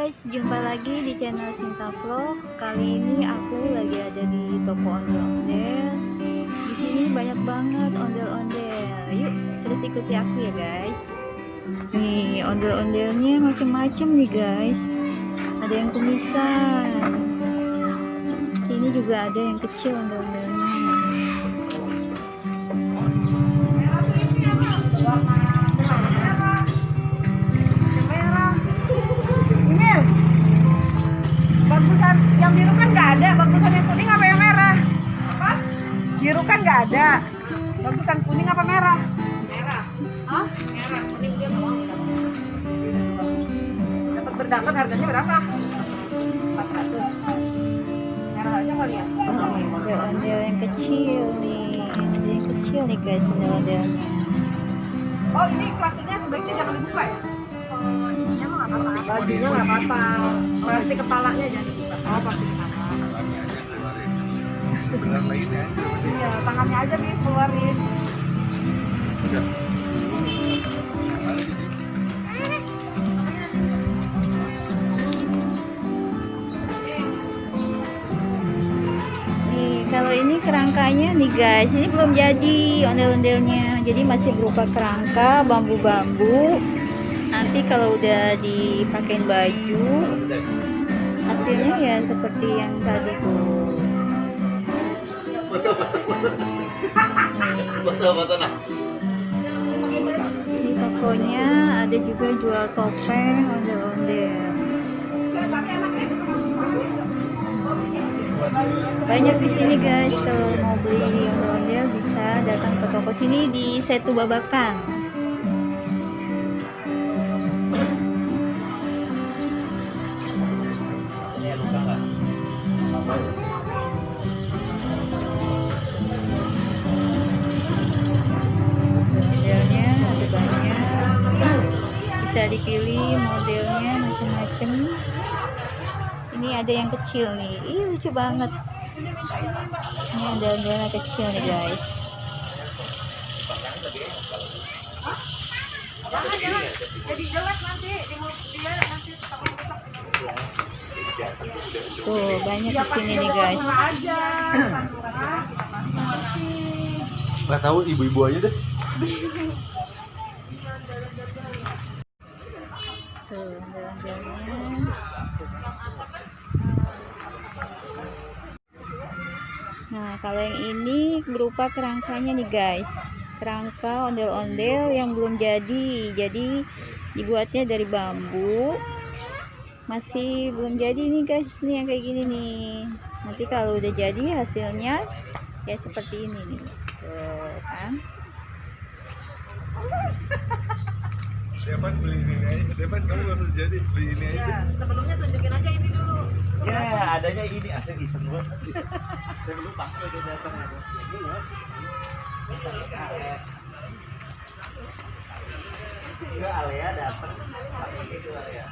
guys, jumpa lagi di channel Sinta Vlog. Kali ini aku lagi ada di toko ondel-ondel. Di sini banyak banget ondel-ondel. Yuk, terus ikuti aku ya guys. Nih, ondel-ondelnya macam-macam nih guys. Ada yang kumisan. Sini juga ada yang kecil ondel-ondelnya. Bagusan yang biru kan nggak ada, bagusan yang kuning apa yang merah? Apa? Biru kan nggak ada, bagusan kuning apa merah? Merah. Hah? Merah. Kuning dia mau. Dapat berdapat harganya berapa? 400. Merah aja kali ya? Ondel-ondel yang kecil nih, ondel yang kecil nih guys, ondel-ondelnya. Oh, ini plastiknya sebaiknya jangan dibuka ya? Ininya mah nggak apa-apa. Bajunya nggak apa-apa. Plastik kepalanya jangan dibuka. Oh, plastik kepala. Iya, tangannya aja nih keluarin. Nih, kalau ini kerangkanya nih guys, ini belum jadi ondel-ondelnya. Jadi masih berupa kerangka bambu-bambu. Nanti kalau udah dipakein baju, hasilnya ya seperti yang tadi tuh. Di tokonya ada juga jual topeng ondel-ondel. Banyak di sini guys. Kalau mau beli ondel-ondel bisa datang ke toko sini di Setu Babakan. Modelnya ada banyak, bisa dipilih modelnya macam-macam. Ini ada yang kecil nih, ih lucu banget. Ini ada ondel kecil nih guys. Jangan, jadi jelas nanti dia nanti Tuh banyak di sini nih guys. Nggak tahu, ibu-ibu aja deh. Tuh ondel-ondelnya. Nah, kalau yang ini berupa kerangkanya nih guys. Kerangka ondel-ondel yang belum jadi dibuatnya dari bambu. Masih belum jadi nih guys, nih yang kayak gini nih. Nanti kalau udah jadi hasilnya ya seperti ini nih. Tuh kan. Depan beli ini aja, Depan kamu nggak usah jadi, beli ini aja. Ya, sebelumnya tunjukin aja ini dulu. Ya, adanya ini asal iseng gua. Saya belum pakai, saya datang aja. Enggak, Alea datang pakai itu Alea.